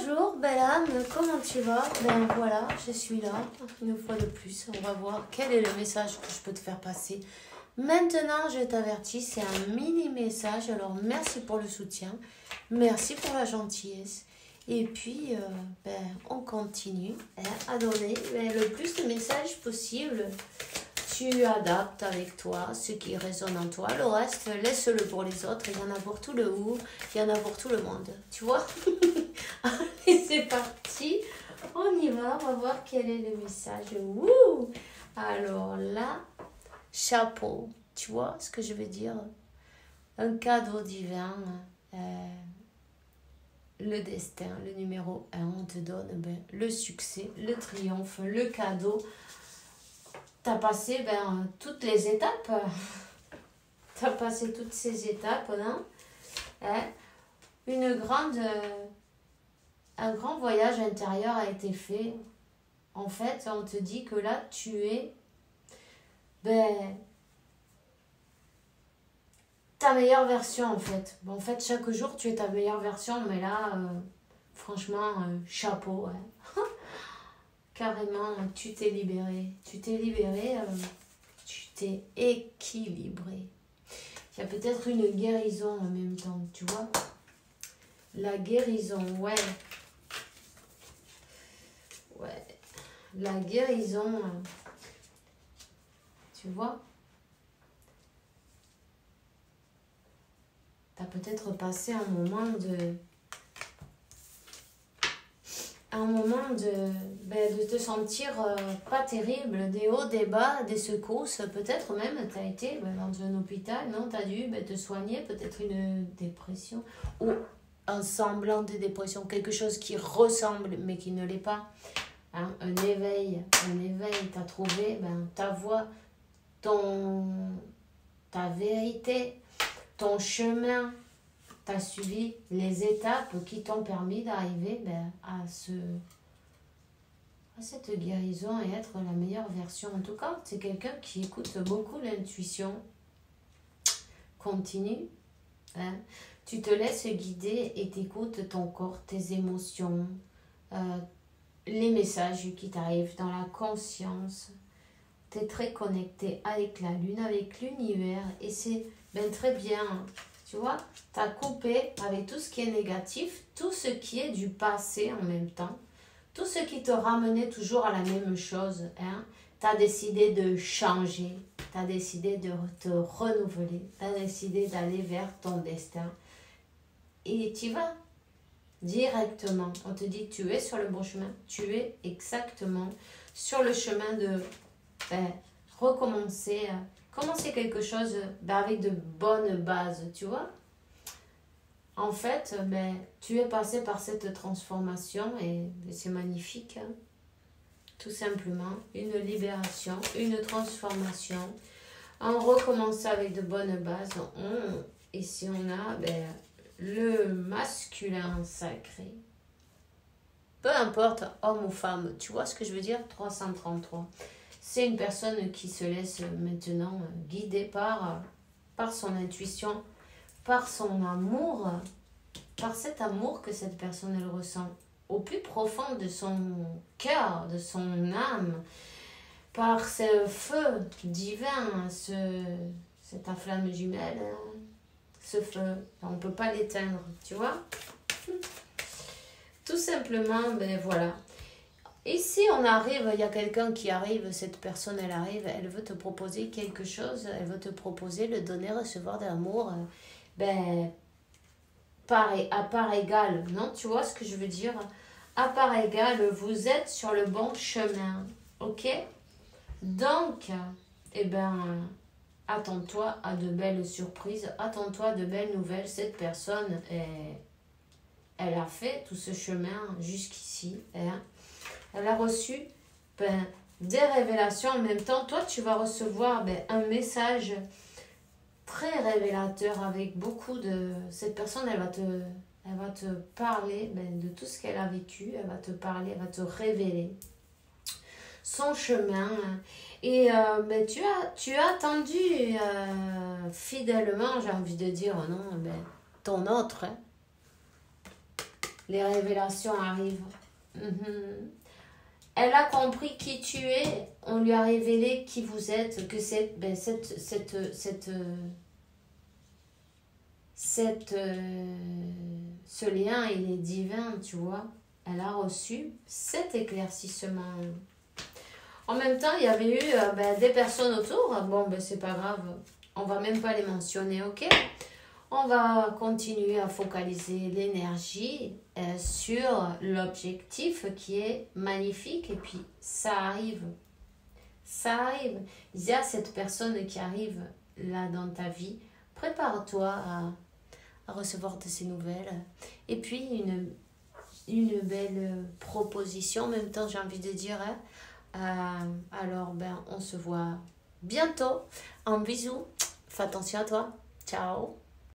Bonjour belle âme, comment tu vas? Ben voilà, je suis là, une fois de plus. On va voir quel est le message que je peux te faire passer. Maintenant, je t'avertis, c'est un mini message. Alors merci pour le soutien, merci pour la gentillesse. Et puis, on continue à donner le plus de messages possible. Tu adaptes avec toi ce qui résonne en toi. Le reste, laisse-le pour les autres. Il y en a pour tout le où, il y en a pour tout le monde. Tu vois? Allez, c'est parti. On y va, on va voir quel est le message. Wouh! Alors là, chapeau. Tu vois ce que je veux dire? Un cadeau divin. Le destin, le numéro 1, on te donne le succès, le triomphe, le cadeau. T'as passé toutes les étapes. T'as passé toutes ces étapes, non? Un grand voyage intérieur a été fait. En fait, on te dit que là, tu es ta meilleure version, en fait. En fait, chaque jour, tu es ta meilleure version, mais là, franchement, chapeau. Ouais. Carrément, tu t'es libéré. Tu t'es libéré, tu t'es équilibré. Il y a peut-être une guérison en même temps, tu vois. La guérison, ouais. Ouais. La guérison, tu vois. Tu as peut-être passé un moment de te sentir pas terrible, des hauts, des bas, des secousses. Peut-être même tu as été dans un hôpital, non? Tu as dû te soigner, peut-être une dépression ou un semblant de dépression, quelque chose qui ressemble mais qui ne l'est pas. Hein? Un éveil, tu as trouvé ta voix, ta vérité, ton chemin. Tu as suivi les étapes qui t'ont permis d'arriver à cette guérison et être la meilleure version. En tout cas, c'est quelqu'un qui écoute beaucoup l'intuition. Continue. Hein. Tu te laisses guider et t'écoutes ton corps, tes émotions, les messages qui t'arrivent dans la conscience. Tu es très connecté avec la lune, avec l'univers et c'est très bien. Tu vois, tu as coupé avec tout ce qui est négatif, tout ce qui est du passé en même temps, tout ce qui te ramenait toujours à la même chose. Hein. Tu as décidé de changer, tu as décidé de te renouveler, tu as décidé d'aller vers ton destin. Et tu vas directement. On te dit tu es sur le bon chemin, tu es exactement sur le chemin de recommencer. Commencer quelque chose avec de bonnes bases, tu vois. En fait, tu es passé par cette transformation et c'est magnifique. Hein. Tout simplement, une libération, une transformation. On recommence avec de bonnes bases. Ici, on a le masculin sacré. Peu importe, homme ou femme, tu vois ce que je veux dire? 333. C'est une personne qui se laisse maintenant guider par son intuition, par son amour, par cet amour que cette personne elle ressent au plus profond de son cœur, de son âme, par ce feu divin, cette flamme jumelle, ce feu, on ne peut pas l'éteindre, tu vois. Tout simplement, voilà. Ici, on arrive, il y a quelqu'un qui arrive, cette personne, elle arrive, elle veut te proposer quelque chose, elle veut te proposer le donner, recevoir de l'amour, à part égale, non? Tu vois ce que je veux dire? À part égale, vous êtes sur le bon chemin, ok? Donc, attends-toi à de belles surprises, attends-toi à de belles nouvelles. Cette personne, elle a fait tout ce chemin jusqu'ici, hein? Elle a reçu des révélations en même temps. Toi, tu vas recevoir un message très révélateur avec beaucoup de... Cette personne, elle va te parler de tout ce qu'elle a vécu. Elle va te parler, elle va te révéler son chemin. Et tu as attendu fidèlement, j'ai envie de dire, non, ton autre. Hein. Les révélations arrivent. Mhm. Elle a compris qui tu es. On lui a révélé qui vous êtes. Que c'est ce lien, il est divin, tu vois. Elle a reçu cet éclaircissement. En même temps, il y avait eu des personnes autour. Bon, c'est pas grave. On va même pas les mentionner, ok? On va continuer à focaliser l'énergie sur l'objectif qui est magnifique. Et puis, ça arrive. Ça arrive. Il y a cette personne qui arrive là dans ta vie. Prépare-toi à recevoir de ces nouvelles. Et puis, une belle proposition. En même temps, j'ai envie de dire, alors, on se voit bientôt. Un bisou. Fais attention à toi. Ciao.